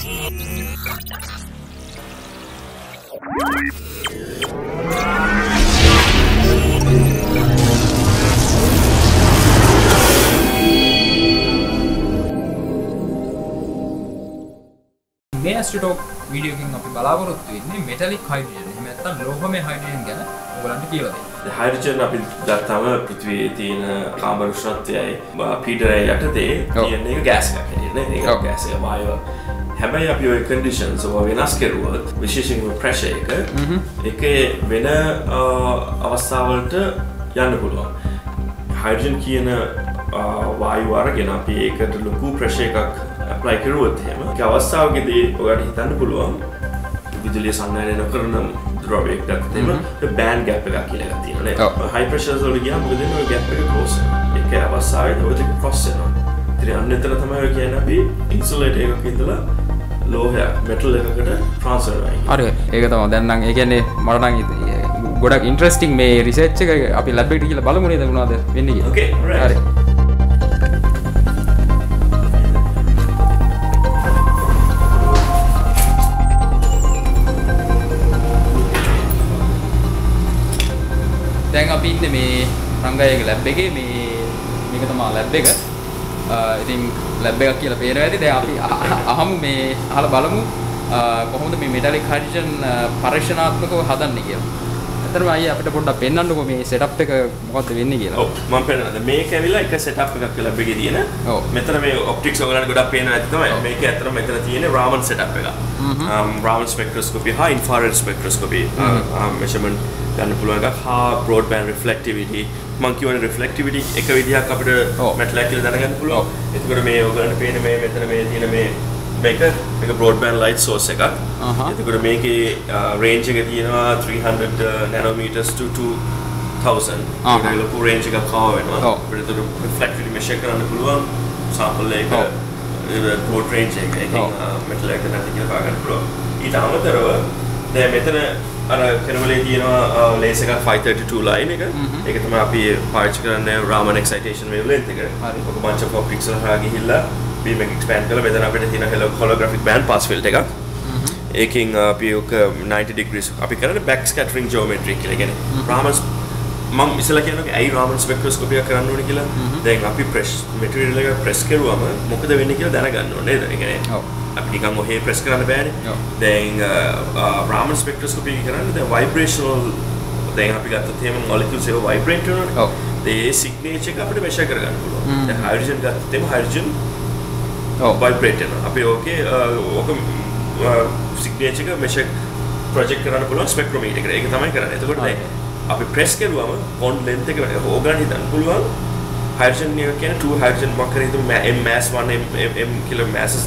මේ ඇස්ට්‍රෝටෝක් වීඩියෝ එකකින් අපි බලාපොරොත්තු වෙන්නේ මෙටැලික් හයිඩ්‍රජන් එහෙම නැත්නම් ලෝහමය හයිඩ්‍රජන් ගැන ඔයගලන්ට කියලා දෙන්න. හයිඩ්‍රජන් අපි ගත්තම පෘථිවියේ තියෙන කාබන් උෂ්ණත්වයයි පීඩනය යටතේ තියෙන එක ගෑස් එකක් හැටියට නේ. ඒක ගෑස් එක වායුව. හැබැයි අපි ওই කන්ඩිෂන්ස් වෙනස් කරුවොත් විශේෂයෙන්ම ප්‍රෙෂර් එක ඒකේ වෙන අවස්ථාවලට යන්න පුළුවන්. හයිඩ්‍රජන් කියන වායුව අරගෙන අපි ඒකට ලොකු ප්‍රෙෂර් එකක් apply කරුවොත් එහෙම ඒ අවස්ථාවකදී ඔයාලට හිතන්න පුළුවන් විදුලිය සංවේදනය කරන ද්‍රවයක් දැක්කම බෑන්ඩ් ගැප් එකක් කියලා එකක් තියෙනවා නේද? හයි ප්‍රෙෂර්ස් වල ගියාම මොකද වෙන්නේ? ඔය ගැප් එක ක්ලෝස් වෙනවා. ඒක අවස්ථාවේදී ඔය දෙක ක්‍රොස් වෙනවා. ඉතින් අන්නතර තමයි ඔය කියන්නේ අපි ඉන්සුලේටර් එකක ඉඳලා ලෝහයක් මෙටල් එකකට ට්‍රාන්ස්ෆර් වෙනවා. හරි. ඒක තමයි. දැන් නම් ඒ කියන්නේ මට නම් ගොඩක් ඉන්ටරෙස්ටිං මේ රිසර්ච් එක අපි ලැබ් එකට ගිහලා බලමු නේද මොනවද වෙන්නේ කියලා. ඕකේ. හරි. දැන් අපි ඉන්නේ මේ රංගයගේ ලැබ් එකේ මේක තමයි ලැබ් එක. ඉතින් ලැබ් එකක් කියලා පේනවා ඇති. දැන් අපි අහමු මේ අහලා බලමු කොහොමද මේ මෙටැලික් හයිඩ්‍රජන් පරීක්ෂණාත්මකව හදන්නේ කියලා. අතරම අයියා අපිට පොඩ්ඩක් පෙන්වන්නකෝ මේ සෙටප් එක මොකද්ද වෙන්නේ කියලා. ඔව් මම පෙන්නනවා. මේක ඇවිල්ලා එක සෙටප් එකක් ලැබ් එකේ තියෙන. මෙතන මේ ඔප්ටික්ස් ඔයගලන්ට ගොඩක් පේනවා ඇති තමයි. මේක ඇත්තටම මෙතන තියෙන රාමන් සෙටප් එක. රාමන් ස්පෙක්ට්‍රොස්කෝපි හා ඉන්ෆ්‍රාරෙඩ් ස්පෙක්ට්‍රොස්කෝපි මෙෂර්මන්ට් ගන්න පුළුවන් එකක්. හා බ්‍රෝඩ්බෑන්ඩ් රිෆ්ලෙක්ටිවිටි මම කියවන රිෆ්ලෙක්ටිවිටි එක විදිහක් අපිට මෙටල් එක කියලා දැනගන්න පුළුවන්. එතකොට මේ ඔයගලන්ට පේන මේ මෙතන මේ තියෙන මේක බ්‍රෝඩ්බෑන්ඩ් ලයිට් සෝස් එකක්. එතකොට මේකේ රේන්ජ් එක තියෙනවා 300 nanometers to 2000. ඒක ලොකු රේන්ජ් එකක් කව වෙනවා. අපිට රිෆ්ලෙක්ටිවිටි මෙෂර් කරන්න පුළුවන්. සැම්පල් එක බ්‍රෝඩ් රේන්ජ් එකකින් මෙටල් එක නැති කියලා ගන්න පුළුවන්. ඊට අමතරව දැන් මෙතන අර කෙනවලේ තියෙනවා ලේස් එකක් 532 ලයින් එක. ඒක තමයි අපි පාවිච්චි කරන්නේ Raman excitation wavelength එක. ඔක bunch of optics වලහා ගිහිල්ලා beam එක expand කරලා මෙතන අපිට තියෙන holographic band pass filter එකක්. ඒකෙන් අපි ඔක 90 degrees අපි කරන්නේ back scattering geometry කියලා කියන්නේ. Raman මම ඉස්සලා කියනවා ඇයි Raman spectroscopy එක කරන්න ඕනේ කියලා. දැන් අපි material එක press කරුවම මොකද වෙන්නේ කියලා දැනගන්න ඕනේ නේද? ඒ කියන්නේ අපි නිකන් ඔහේ ප්‍රෙස් කරන්න බෑනේ. දැන් Raman spectroscopy කරන්නේ දැන් vibrational දැන් අපි ගත්තොත් එහෙම molecules ඒවා vibrate කරනවානේ. ඒ signature එක අපිට measure කරගන්න පුළුවන්. දැන් hydrogen ගත්තොත් එහෙම hydrogen vibrate කරනවා. අපි ඕකේ ඕක signature එක measure project කරන්න පුළුවන් spectrometer එකට. ඒක තමයි කරන්නේ. එතකොට දැන් අපි press කරුවම bond length එක ඕගන් හිතන්න පුළුවන්. hydrogen එක කියන්නේ 2 hydrogen මොකක් හරි හිතමු m mass 1 m kilo masses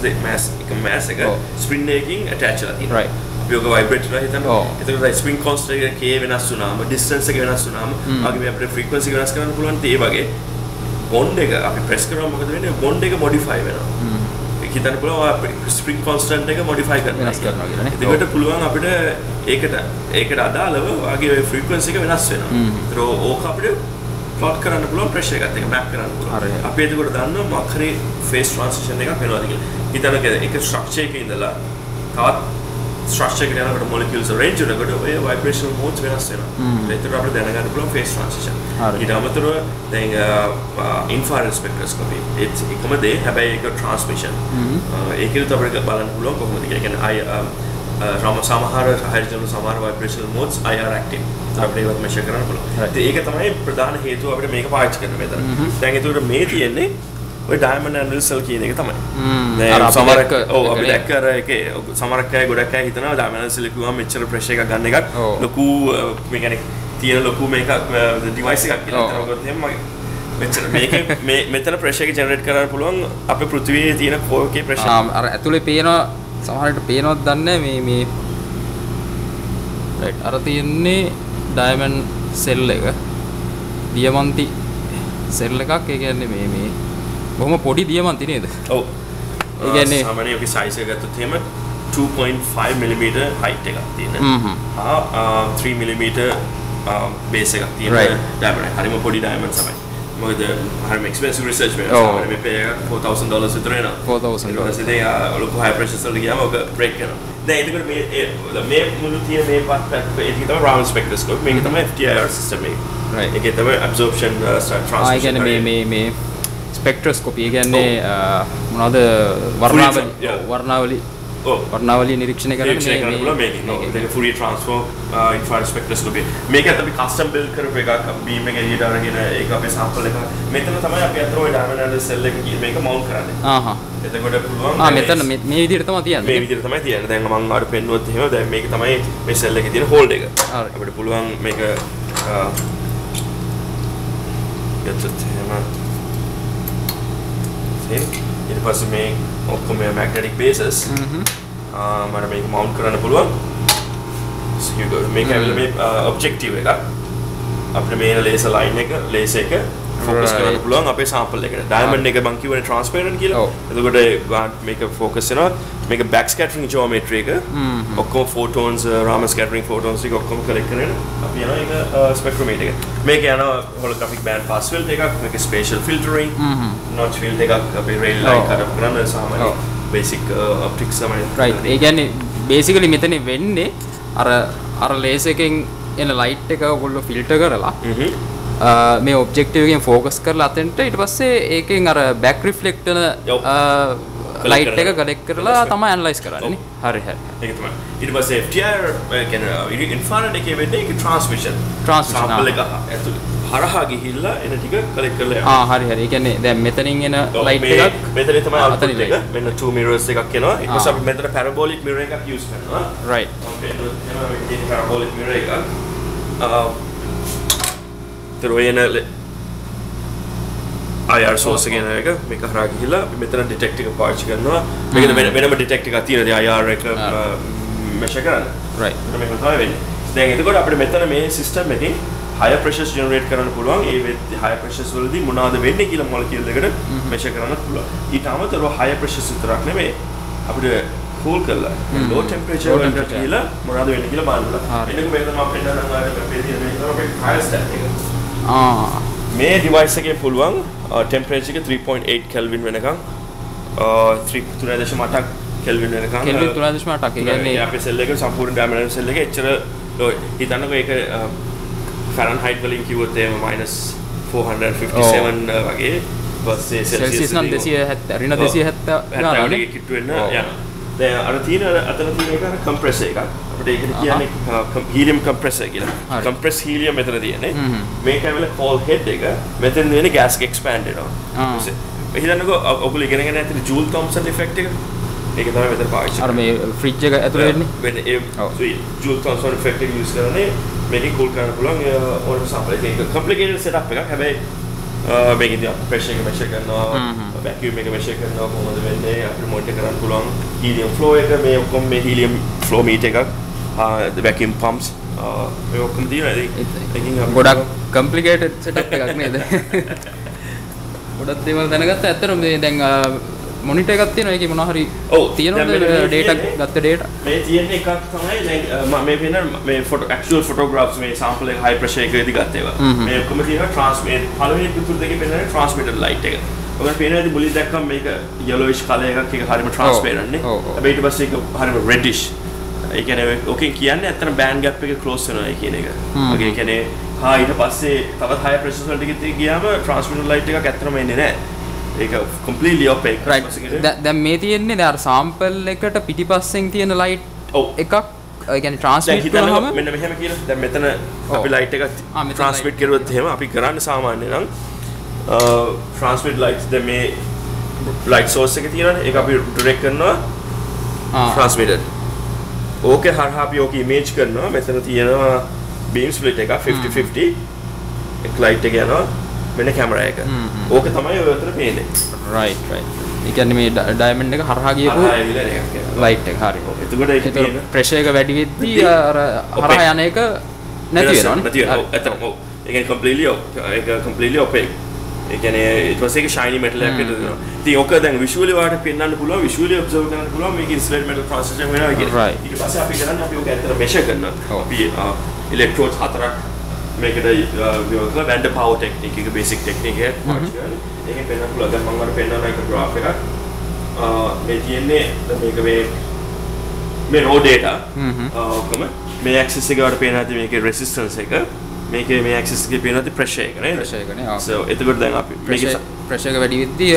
mass එක spin එකකින් attach වෙලා තියෙනවා. අපි ඔක vibrate කරලා හිතන්න. එතකොට spin constant එක k වෙනස් වුණාම distance එක වෙනස් වුණාම ආගේ මේ අපිට frequency එක වෙනස් කරන්න පුළුවන්. ඒ වගේ bond එක අපි press කරාම මොකද වෙන්නේ? bond එක modify වෙනවා. ඒක හිතන්න පුළුවන් spin constant එක modify කරනවා. වෙනස් කරනවා කියලානේ. ඒකට පුළුවන් අපිට ඒකට අදාළව ආගේ frequency එක වෙනස් වෙනවා. ඒතර ඕක අපිට plot කරන්න පුළුවන් pressure එකත් එක map කරන්න පුළුවන්. අපි එතකොට දන්නවා මොකක් හරි phase transition එකක් වෙනවාද කියලා. හිතන්න එක structure එකක ඉඳලා තවත් structure එකට යනකොට molecules arrange වෙනකොට ඔය vibrational modes වෙනස් වෙනවා. ඒකට අපිට දැනගන්න පුළුවන් phase transition. ඊට අමතරව දැන් infrared spectroscopy ඒත් එකම දේ හැබැයි ඒක transmission. ඒකෙත් අපිට බලන්න පුළුවන් කොහොමද කියලා. කියන්නේ සමහර හයිඩ්‍රජන් සමහර vibrational modes IR active. අපිට ඒවත් measure කරන්න පුළුවන්. ඒක තමයි ප්‍රධාන හේතුව අපිට මේක පාවිච්චි කරන්න මෙතන. දැන් ඒකට මේ තියෙන්නේ ඔය diamond anvil cell කියන එක තමයි. දැන් සමහරක් අපි දැක්ක අර ඒකේ සමහරක් අය ගොඩක් අය හිතනවා diamond anvil cell කිව්වම මෙච්චර pressure එකක් ගන්න එකක් ලොකු මේ කියන්නේ තියෙන ලොකු මේක device එකක් කියලා. ඒතරකොට එහෙම මෙච්චර මේක මෙතන pressure එක generate කරන්න පුළුවන් අපේ පෘථිවියේ තියෙන core එකේ pressure. අර ඇතුලේ පේනවා සමහරට පේනවද දන්නේ මේ රයිට් අර තියෙන්නේ ඩයමන්ඩ් සෙල් එක දියමන්ති සෙල් එකක්. ඒ කියන්නේ මේ බොහොම පොඩි දියමන්ති නේද? ඔව්. ඒ කියන්නේ සාමාන්‍යයෙන් ඔකේ size එක ගත්තොත් එහෙම 2.5 mm height එකක් තියෙන. 3 mm base එකක් තියෙන ඩයමන්ඩ්. හරිම පොඩි ඩයමන්ඩ් තමයි. මොකද හරිම expensive research මේ සාමාන්‍ය මේ පේ $4,000 විතර එනවා. 4,000. ඊට පස්සේ දැන් ලොකු high pressure වලට ගියාම ඔක break කරනවා. දැන් එතකොට මේ මුළු තියෙන මේ පාත් ඒක තමයි Raman spectroscope. මේක තමයි FTIR system එක. right. ඒකේ තමයි absorption transmission. ඒ කියන්නේ මේ spectroscopy ඒ කියන්නේ මොනවද වර්ණාවලිය නිරීක්ෂණය කරන්නේ මේක Fourier transform infrared spectroscopy. මේක අපි custom build කරපු එකක් beam එක එළියට අරගෙන ඒක අපේ sample එක මෙතන තමයි අපි අතන ওই diamond analysis cell එක මේක mount කරන්නේ. එතකොට පුළුවන් මෙතන මේ විදිහට තමයි තියන්නේ. මේ විදිහට තමයි තියන්නේ. දැන් මම අර පෙන්නුවත් එහෙම දැන් මේක තමයි මේ cell එකේ තියෙන hold එක. අපිට පුළුවන් මේක ගත්තොත් එහෙම ඊට පස්සේ මේ ඔක්කොම magnetic bases මම මේක mount කරන්න පුළුවන්. so you go මේක ඇවිල්ලා මේ objective එක අපිට මේ laser line එක laser එක focus කරන්න පුළුවන් අපේ sample එකට. diamond එක මම කියවනේ transparent කියලා. එතකොට මේක focus වෙනවා. මේක back scattering geometry එක ඔක්කොම photons Raman scattering photons ටික ඔක්කොම collect කරගෙන අපි යනවා ඒක spectrometer එක. මේක යනවා holographic band pass filter එකක්, මේක spatial filtering, notch filter එකක් අපේ rail line cut off කරන සාමාන්‍ය basic optics තමයි. right. ඒ කියන්නේ basically මෙතන වෙන්නේ අර laser එකෙන් එන light එක ඔයගොල්ලෝ filter කරලා මේ objective එකෙන් focus කරලා අතෙන්ට ඊට පස්සේ ඒකෙන් අර back reflect වෙන light එක collect කරලා තමයි analyze කරන්නේ. හරි. ඒක තමයි. ඊට පස්සේ FTIR කියන්නේ infrared එකේ වෙන්නේ ඒක transmission. sample එක ඇතුළේ හරහා ගිහිල්ලා එන ටික collect කරලා යනවා. හරි. ඒ කියන්නේ දැන් මෙතනින් එන light එකක් මෙතන තමයි output එක. මෙන්න two mirrors එකක් එනවා. ඊට පස්සේ අපි මෙතන parabolic mirror එකක් use කරනවා. right. okay එනවා මේ parabolic mirror එකක්. තෙරෝයන IR source එක එක මේක හරහා ගිහිල්ලා අපි මෙතන detect එක පාවිච්චි කරනවා. මේකද වෙනම detect එකක් තියෙනවා. IR එක measure කරන්න. right. මේක තමයි වෙන්නේ. දැන් එතකොට අපිට මෙතන මේ system එකෙන් higher pressures generate කරන්න පුළුවන්. ඒ higher pressures වලදී මොනවද වෙන්නේ කියලා molecule එකට measure කරන්න පුළුවන්. ඊට අමතරව higher pressures විතරක් නෙමෙයි අපිට cool කරලා low temperature වලට ගිහිල්ලා මොනවද වෙන්නේ කියලා බලන්න. එන්නක මේක තමයි අපිට නම් මේ තියෙන මේ තමයි cryostat එක. මේ device එකේ පුළුවන් temperature එක 3.8 Kelvin වෙනකන් 3.8 Kelvin වෙනකන් Kelvin 3.8 ඒ කියන්නේ අපේ cell එක සම්පූර්ණ diamond cell එක එච්චර හිතන්නකෝ ඒක Fahrenheit වලින් කිව්වොත් එහෙම -457 වගේ පස්සේ Celsius නම් 270 ඍණ 270 ගානක් කිට්ටු වෙන්න යනවා. දැන් අර තියෙන අතන තියෙන එක compressor එකක්. අපිට ඒකට කියන්නේ helium compressor කියලා. compress helium මෙතන තියෙන්නේ. මේක ඇවිල්ලා cold head එක මෙතන දෙන්නේ gas එක expand වෙනවා. හිතන්නකෝ ඔයගොල්ලෝ ඉගෙනගෙන ඇත්තට Joule Thomson effect එක. ඒක තමයි මෙතන පාවිච්චි කරන්නේ. අර මේ fridge එක ඇතුලේ වෙන්නේ. ඒ Joule Thomson effect එක use කරන්නේ මේකේ cool කරන්න පුළුවන් ඕන sample එකක. complicated setup එකක්. හැබැයි මේකදී අපි pressure එක measure කරනවා, vacuum එක measure කරනවා කොහොමද වෙන්නේ අපිට monitor කරන්න පුළුවන් helium flow එක මේ ඔක්කොම මේ helium flow meter එකක් the vacuum pumps මේ ඔක්කොම තියෙනවා. ඒකකින් ගොඩක් complicated setup එකක් නේද? ගොඩක් දේවල් දැනගත්තා. ඇත්තටම මේ දැන් මොනිටර් එකක් තියෙනවා. ඒකේ මොනවා හරි තියෙනවද data ගත්ත data? මේ තියෙන එකක් තමයි දැන් මේ වෙන මේ actual photographs මේ sample එක high pressure එකේදී ගත්ත ඒවා. මේ ඔක්කොම තියෙනවා transmit පළවෙනි පිටුර දෙකේ පෙන්නන transmitted light එක. ඔබට පේනවාදී මුලින් දැක්කම මේක yellowish color එකක් ඒක හරියම transparent නේ. හැබැයි ඊට පස්සේ ඒක හරියම reddish. ඒ කියන්නේ ඔකෙන් කියන්නේ ඇත්තටම band gap එක close වෙනවා කියන එක. ඔකේ කියන්නේ ඊට පස්සේ තවත් high pressure වලට ගියාම transmitted light එකක් ඇත්තටම එන්නේ නැහැ. ඒක completely opaque. දැන් මේ තියෙන්නේ දැන් අර sample එකට පිටිපස්සෙන් තියෙන light එකක් ඒ කියන්නේ transmit කරනවම මෙන්න මෙහෙම කියලා දැන් මෙතන අපි light එකක් transmit කරුවොත් එහෙම අපි කරන්නේ සාමාන්‍ය නම් transmit lights දැන් මේ light source එක තියෙනවානේ ඒක අපි direct කරනවා transmitted. ඕකේ හරහා අපි ඕක image කරනවා මෙතන තියෙනවා beam split එක 50-50 එක light එක යනවා වෙන කැමරා එක. ඕක තමයි ඔය අතර පේන්නේ. right. ඒ කියන්නේ මේ diamond එක හරහා ගියපු light එක හරි. එතකොට ඒක තියෙන pressure එක වැඩි වෙද්දී අර හරහා යන එක නැති වෙනවනේ. ඇත්තටම ඔව්. ඒ කියන්නේ completely opaque. ඒ කියන්නේ ඊට පස්සේ ඒක shiny metal එකක් වෙනවා. ඉතින් ඕක දැන් visually වාට පෙන්වන්න පුළුවන් visually observe කරන්න පුළුවන් මේක insulated metal transition වෙනවා කියන්නේ. ඊට පස්සේ අපි කරන්නේ අපි ඕක ඇත්තට measure කරනවා. අපි electrodes 4ක් මේකට විවක වැන්ඩ පවර් ටෙක්නික් එක බේසික් ටෙක්නික් එක පාවිච්චි කරන්නේ. ඒකෙන් පෙන්වන්න පුළුවන්. දැන් මම වර පෙන්වන එක graph එකක්. මේ තියෙන්නේ මේක මේ raw data. ඔක්කොම මේ axis එකේ වල පේන ඇති මේකේ resistance එක. මේකේ මේ axis එකේ පේන ඇති pressure එක නේද? pressure එක නේ. ඔව්. so එතකොට දැන් අපි මේකේ pressure එක වැඩි වෙද්දී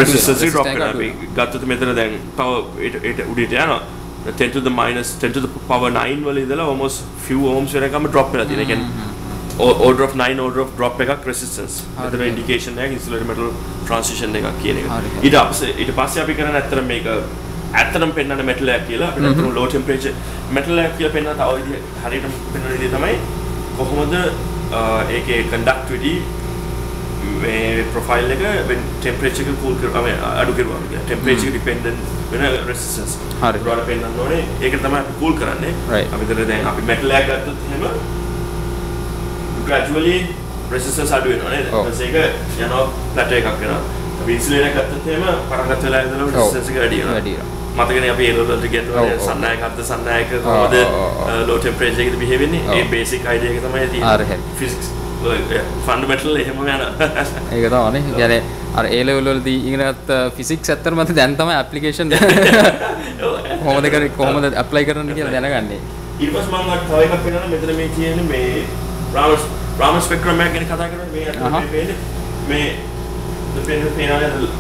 resistance එක drop කරනවා. අපි ගත්තොත් මෙතන දැන් power ඊට උඩට යනවා. 10 to the minus 10 to the power 9 වල ඉඳලා almost few ohms වෙනකම් drop වෙලා තියෙනවා. ඒ කියන්නේ order of 9 order of drop එකක් resistance. ඒතර indication එකක් insulator metal transition එකක් කියන එක. ඊට පස්සේ අපි කරන්නේ ඇත්තට මේක ඇත්තටම පෙන්වන්න metal එකක් කියලා. අපිට ඇත්තටම low temperature metal එකක් කියලා පෙන්වන තව විදිහ හරියට පෙන්වන විදිහ තමයි කොහොමද ඒකේ conductivity මේ profile එක when temperature එක cool කරපම අඩු කරුවාම කියලා. temperature dependent වෙන resistance. හරි. ඒකට පෙන්වන්න ඕනේ. ඒක තමයි අපි cool කරන්නේ. අපි විතර දැන් අපි metal එකක් ගත්තොත් එහෙම gradually resistance අඩු වෙනවා නේද? ඊට පස්සේ ඒක යනවා plateau එකක් වෙනවා. අපි insulator එකක් ගත්තොත් එහෙම පරංගත වෙලා ඉඳලා resistance එක වැඩි වෙනවා. මතකනේ අපි ඒ වලට කියනවා සන්නායක අර්ධ සන්නායක කොහොමද low temperature එකේදී behave වෙන්නේ? ඒ basic idea එක තමයි තියෙන්නේ. physics ෆන්ඩමෙන්ටල් එහෙම යන ඒක තමයි. يعني අර A level වලදී ඉගෙනගත්ත ෆිසික්ස් ඇත්තටම දැන් තමයි ඇප්ලිකේෂන් කොහොමද ඇප්ලයි කරන්න කියලා දැනගන්නේ. ඊට පස්සේ මම තව එකක් වෙනවා මෙතන මේ කියන්නේ මේ Raman spectrum එක ගැන කතා කරනවා මේ පේනවා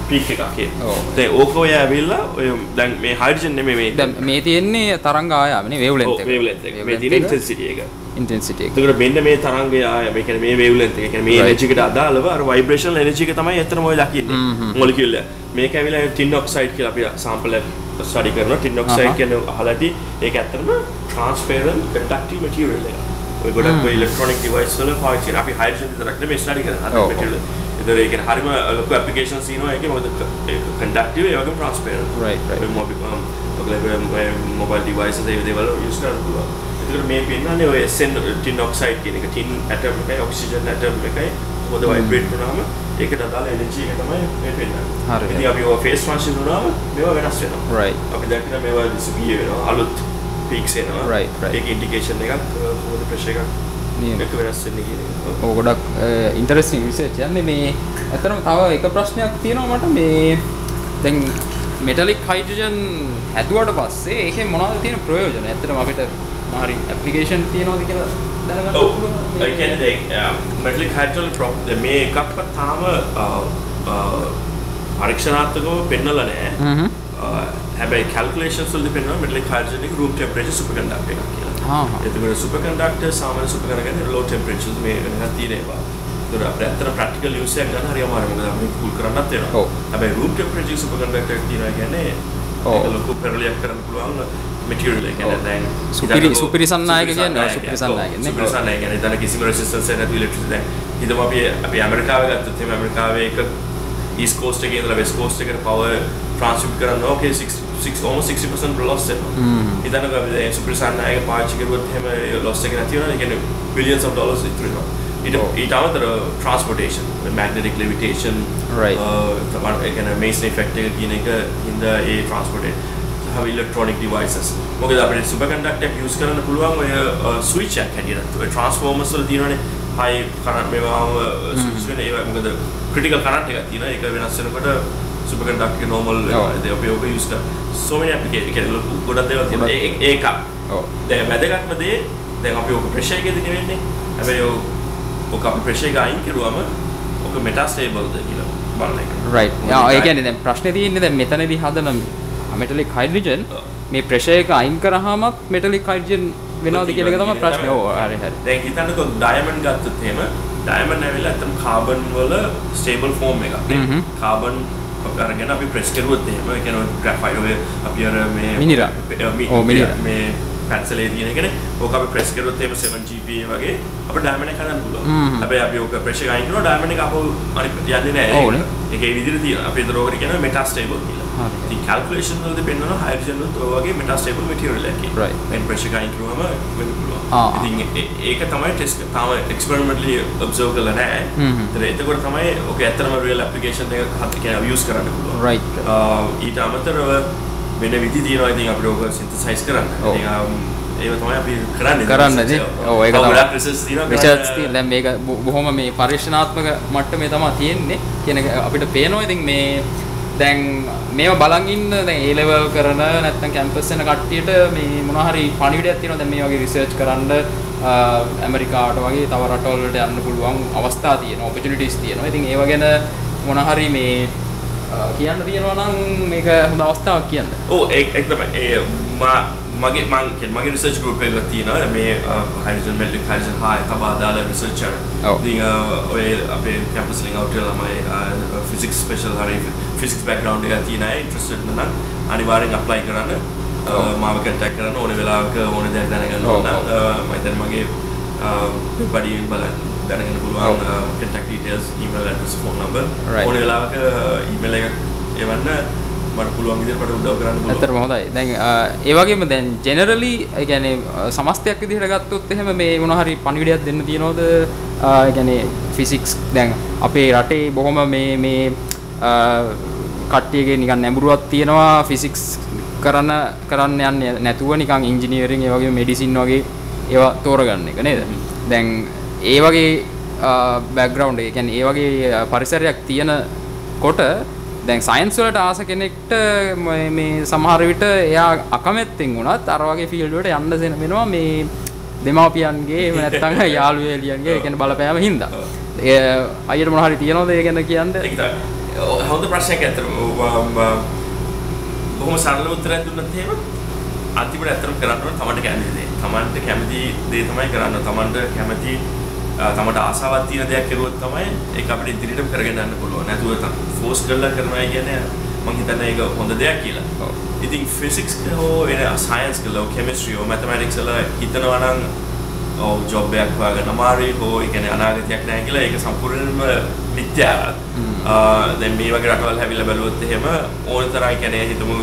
පීක් එකක් කියලා. දැන් ඕක ඔය ඇවිල්ලා ඔය දැන් මේ හයිඩ්‍රජන් නෙමෙයි මේ. දැන් මේ තියෙන්නේ තරංග ආයාමනේ වේව්ලෙන්ත් එක. වේව්ලෙන්ත් එක. මේ තියෙන ඉන්ටෙන්සිටි එක. ඉන්ටෙන්සිටි එක. ඒකට මෙන්න මේ තරංගය ආය මේ කියන්නේ මේ වේව්ලෙන්ත් එක. කියන්නේ මේ එනර්ජි එකට අදාළව අර ভাইබ්‍රේෂනල් එනර්ජි එක තමයි ඇත්තටම ඔය දකින්නේ. මොලිකියුල් එක. මේක ඇවිල්ලා ටින් ඔක්සයිඩ් කියලා අපි සැම්පල් එක ස්ටඩි කරනවා. ටින් ඔක්සයිඩ් කියන්නේ අහලා ඇති ඒක ඇත්තටම transparent conductive material එක. ඔය ගොඩක් ඔය ඉලෙක්ට්‍රොනික ඩිවයිස් වල පාවිච්චි කරන අපි හයිඩ්‍රජන් විතරක් නෙමෙයි ස්ටඩි කරන්නේ. material. ඒතර ඒක හරියම ලොකු ඇප්ලිකේෂන්ස් තියෙනවා ඒකේ මොකද conductive ඒ වගේම transparent. මොබයිල් ඩිවයිසස් ඒ දේවල් යූස් කරන්න පුළුවන්. ඒකට මේ පෙන්නන්නේ ඔය SN tin oxide කියන එක tin atom එකයි oxygen atom එකයි මොකද vibrate වුණාම ඒකට අදාළ energy එක තමයි මේ පෙන්නන්නේ. හරි. ඉතින් අපි ඔය phase transition වුණාම මේවා වෙනස් වෙනවා. right. අපි දැක්කම මේවා disappear වෙනවා. අලුත් peaks එනවා. right. ඒක indication එකක් මොකද pressure එකක් එක වෙනස් වෙන්නේ කියන එක. ඔය ගොඩක් ඉන්ටරෙස්ටිං රිසර්ච් යන්නේ මේ අතරම තව එක ප්‍රශ්නයක් තියෙනවා මට මේ දැන් මෙටලික් හයිඩ්‍රජන් හැදුවට පස්සේ ඒකෙන් මොනවද තියෙන ප්‍රයෝජන? ඇත්තටම අපිට හරි ඇප්ලිකේෂන් තියෙනවද කියලා දැනගන්න පුළුවන්. ඒ කියන්නේ දැන් මෙටලික් හයිඩ්‍රජන් මේ එකක්වත් තාම පරීක්ෂණාත්මකව පෙන්නලා නැහැ. හැබැයි කැල්කියුලේෂන්ස් වලදී පෙන්නනවා මෙටලික් හයිඩ්‍රජන් එක room temperature superconductor එකක් කියලා. එතකොට superconductor සාමාන්‍ය superconductor low temperatures මේ වෙනකන් තියෙනවා. ඒතර අපිට ඇත්තට ප්‍රැක්ටිකල් යූස් එකක් ගන්න හරියම අමාරුයි. මොකද අපි කූල් කරන්නත් වෙනවා. හැබැයි room temperature superconductor එකක් තියෙනවා කියන්නේ ඒක ලොකු පෙරලියක් කරන්න පුළුවන් material එක. කියන්නේ දැන් සුපිරිසන්නායක කියන්නේ සුපිරිසන්නායක නේ. සුපිරිසන්නායක කියන්නේ දැන් කිසිම resistance එකක් නැති electricity දැන් හිතමු අපි ඇමරිකාවේ ගත්තොත් එහෙනම් ඇමරිකාවේ එක east coast එකේ ඉඳලා west coast එකට power transmit කරන්න ඕකේ almost 60% loss වෙනවා. ඉතින් අපි සුපිරිසන්නායක පාවිච්චි කරුවොත් එහෙම loss එක නැති වෙනවා. ඒ කියන්නේ billions of dollars ඉතුරු වෙනවා. ඊට අමතර transportation magnetic levitation right ඒ කියන්නේ Mason effect එක කියන එක හින්දා ඒ transportation have electronic devices මොකද අපිට superconductor එක use කරන්න පුළුවන් ඔය switch එකක් හැටියට ඔය transformers වල තියෙනවානේ high current මේවාම switch වෙන ඒවා මොකද critical current එකක් තියෙනවා ඒක වෙනස් වෙනකොට superconductor එක normal අපි ඔක use කරා so many applications ගොඩක් දේවල් තියෙනවා ඒක දැන් වැදගත්ම දේ දැන් අපි ඔක pressure එකේදී නෙවෙන්නේ හැබැයි ඔක අපි ප්‍රෙෂර් එක අයින් කරුවම ඔක මෙටාස්ටේබල්ද කියලා බලන එක. right. ඒ කියන්නේ දැන් ප්‍රශ්නේ තියෙන්නේ දැන් මෙතනදී හදන මෙටලික් හයිඩ්‍රජන් මේ ප්‍රෙෂර් එක අයින් කරාමත් මෙටලික් හයිඩ්‍රජන් වෙනවද කියලා එක තමයි ප්‍රශ්නේ. ඔව් හරි හරි. දැන් හිතන්නකෝ ඩයමන්ඩ් ගත්තොත් එහෙම ඩයමන්ඩ් ඇවිල්ලා අතන කාබන් වල ස්ටේබල් ෆෝම් එකක්. කාබන් අරගෙන අපි ප්‍රෙස් කරුවොත් එහෙම ඒ කියන්නේ ග්‍රැෆයිට් ඔය අපි අර මේ මිනිරා. මේ පැන්සලේ තියෙන එකනේ. ඕක අපි ප්‍රෙස් කරුවොත් එහෙම 7GPa වගේ අපිට ඩයමන්ඩ් එක හදන්න පුළුවන්. හැබැයි අපි ඕක ප්‍රෙෂර් අයින් කරනවා ඩයමන්ඩ් එක අපෝ අනිත් යන්නේ නැහැ. ඒක ඒ විදිහට තියෙනවා. අපි ඒතර ඕකට කියනවා මෙටාස්ටේබල් කියලා. ඉතින් කැල්කියුලේෂන් වලදී පෙන්නනවා හයිඩ්‍රජන් වලත් ඔය වගේ මෙටාස්ටේබල් මැටීරියල් එකක්. right. දැන් ප්‍රෙෂර් එක අයින් කරුවම වෙන්න පුළුවන්. ඉතින් ඒක තමයි ටෙස්ට් තාම එක්ස්පෙරිමන්ටලි ඔබ්සර්ව් කරලා නැහැ. ඒතකොට තමයි ඕක ඇත්තටම රියල් ඇප්ලිකේෂන් එකක් හදලා යූස් කරන්න පුළුවන්. right. ඊට අමතරව වෙන විදි තියෙනවා ඉතින් අපිට ඕක සින්තසයිස් කරන්න. ඉතින් ඒව තමයි අපි කරන්නේ. කරන්නේ. ඔව් ඒක තමයි. ගොඩක් රිසර්ච් තියෙනවා. රිසර්ච් තියෙන දැන් මේක බොහොම මේ පරීක්ෂණාත්මක මට්ටමේ තමයි තියෙන්නේ. කියන අපිට පේනවා ඉතින් මේ දැන් මේව බලන් ඉන්න දැන් A level කරන නැත්නම් කැම්පස් යන කට්ටියට මේ මොනවා හරි පණිවිඩයක් තියෙනවා දැන් මේ වගේ රිසර්ච් කරන්න ඇමරිකාවට වගේ තව රටවල් වලට යන්න පුළුවන් අවස්ථා තියෙනවා ඔපචුනිටිස් තියෙනවා. ඉතින් ඒව ගැන මොනවා හරි මේ කියන්න තියෙනවා නම් මේක හොඳ අවස්ථාවක් කියන්න. ඔව් ඒක තමයි. මගේ රිසර්ච් ගෲප් එකක් තියෙනවා මේ හයිඩ්‍රජන් මෙල්ටික් හයිඩ්‍රජන් හායි තබා දාලා රිසර්චර්. ඉතින් ඔය අපේ කැම්පස් ලින් අවුට් වෙලා ළමයි ෆිසික්ස් ස්පෙෂල් හරි ෆිසික්ස් බෑග්ග්‍රවුන්ඩ් එකක් තියෙන අය ඉන්ට්‍රෙස්ටඩ් නම් අනිවාර්යෙන් අප්ලයි කරන්න. මාව කන්ටැක්ට් කරන්න ඕනේ වෙලාවක ඕනේ දෙයක් දැනගන්න ඕන. මම දැන් මගේ වෙබ්බඩියෙන් බලන්න දැනගන්න පුළුවන් contact details, email address, phone number. ඕනේ වෙලාවක email එකක් එවන්න මට පුළුවන් විදිහට මට උදව් කරන්න පුළුවන්. ඇත්තටම හොඳයි. දැන් ඒ වගේම දැන් ජෙනරලි ඒ කියන්නේ සමස්තයක් විදිහට ගත්තොත් එහෙම මේ මොන හරි පණිවිඩයක් දෙන්න තියනවද? ඒ කියන්නේ ෆිසික්ස් දැන් අපේ රටේ බොහොම මේ කට්ටියගේ නිකන් නැඹුරුවක් තියෙනවා ෆිසික්ස් කරන්න යන්නේ නැතුව නිකන් ඉංජිනේරින් ඒ වගේ මෙඩිසින් වගේ ඒවා තෝරගන්න එක නේද? දැන් ඒ වගේ බෑග්ග්‍රවුන්ඩ් එක කියන්නේ ඒ වගේ පරිසරයක් තියෙනකොට දැන් සයන්ස් වලට ආස කෙනෙක්ට මේ සමහර විට එයා අකමැත්තෙන් වුණත් අර වගේ ෆීල්ඩ් වලට යන්න වෙනවා මේ දෙමාපියන්ගේ එහෙම නැත්නම් යාළුවෝ එළියන්ගේ ඒ කියන්නේ බලපෑම හින්දා. ඒ අයියට මොන හරි තියනවද ඒ ගැන කියන්න? ඒක තමයි. හොඳ ප්‍රශ්නයක් අතට බොහොම සරල උත්තරයක් දුන්නත් එහෙම අන්තිමට ඇත්තටම කරන්න ඕන තමන්ට කැමති දේ. තමන්ට කැමති දේ තමයි කරන්න. තමන්ට කැමති තමන්ට ආසාවක් තියෙන දෙයක් කරුවොත් තමයි ඒක අපිට ඉදිරියටම කරගෙන යන්න පුළුවන්. නැතුව ෆෝස් කරලා කරනවා කියන්නේ මම හිතන්නේ ඒක හොඳ දෙයක් කියලා. ඉතින් ෆිසික්ස් හෝ සයන්ස් කළා කෙමිස්ට්‍රි හෝ මැතමැටික්ස් වල හිතනවා නම් ජොබ් එකක් හොයාගන්න අමාරුයි හෝ ඒ කියන්නේ අනාගතයක් නැහැ කියලා ඒක සම්පූර්ණයෙන්ම මිත්‍යාවක්. දැන් මේ වගේ රටවල් හැවිලා බැලුවොත් එහෙම ඕන තරම් කියන්නේ හිතමු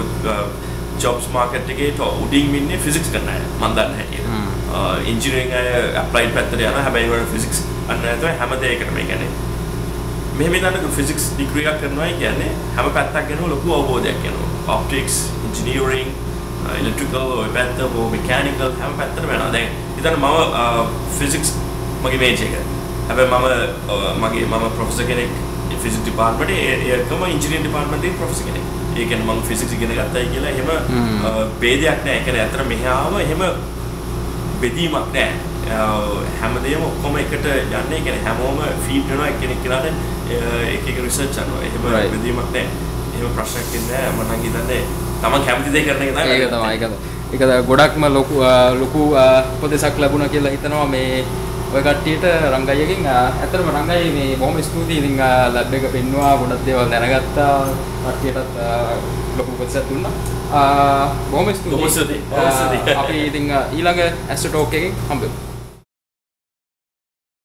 ජොබ්ස් මාකට් එකේ උඩින් ඉන්නේ ෆිසික්ස් කරන අය මම දන්න හැටියට. ඉංජිනේරින් අය ඇප්ලයිඩ් පැත්තට යනවා හැබැයි වල ෆිසික්ස් අන්න නැතුව හැම දෙයකටම ඒ කියන්නේ මෙහෙම දන්නක ෆිසික්ස් ඩිග්‍රී එකක් කරනවා කියන්නේ හැම පැත්තක් ගැන ලොකු අවබෝධයක් යනවා. ඔප්ටික්ස්, ඉංජිනේරින්, ඉලෙක්ට්‍රිකල්, ඔය පැත්ත, මෙකැනිකල් හැම පැත්තටම යනවා. දැන් හිතන්න මම ෆිසික්ස් මගේ මේජර් එක. හැබැයි මම ප්‍රොෆෙසර් කෙනෙක් ෆිසික්ස් ඩිපාර්ට්මන්ටේ ඒකම ඉංජිනේරින් ඩිපාර්ට්මන්ටේ ප්‍රොෆෙසර් කෙනෙක්. ඒ කියන්නේ මම ෆිසික්ස් ඉගෙන ගත්තයි කියලා එහෙම ભેදයක් නැහැ. ඒ කියන්නේ අතන මෙහාම එහෙම බෙදීමක් නැහැ. හැමදේම ඔක්කොම එකට යන්නේ. ඒ කියන්නේ හැමෝම ෆීඩ් වෙනවා එක්කෙනෙක් කියලාට එක රිසර්ච් කරනවා. එහෙම බෙදීමක් නැහැ. එහෙම ප්‍රශ්නයක් ඉන්නේ නැහැ. මම නම් හිතන්නේ තමන් කැමති දේ කරන එක තමයි. ඒක ගොඩක්ම ලොකු උපදෙසක් ලැබුණා කියලා හිතනවා මේ ඔය කට්ටියට රංගයියකින්. ඇත්තටම රංගයි මේ බොහොම ස්තුතියි. ඉතින් ලැබ් එක පෙන්නවා ගොඩක් දේවල් දැනගත්තා. කට්ටියටත් ලොකු උපදෙසක් දුන්නා. බොහොම ස්තුතියි. අපි ඉතින් ඊළඟ ඇස්ට්‍රෝ ටෝක් එකකින් හම්බෙමු.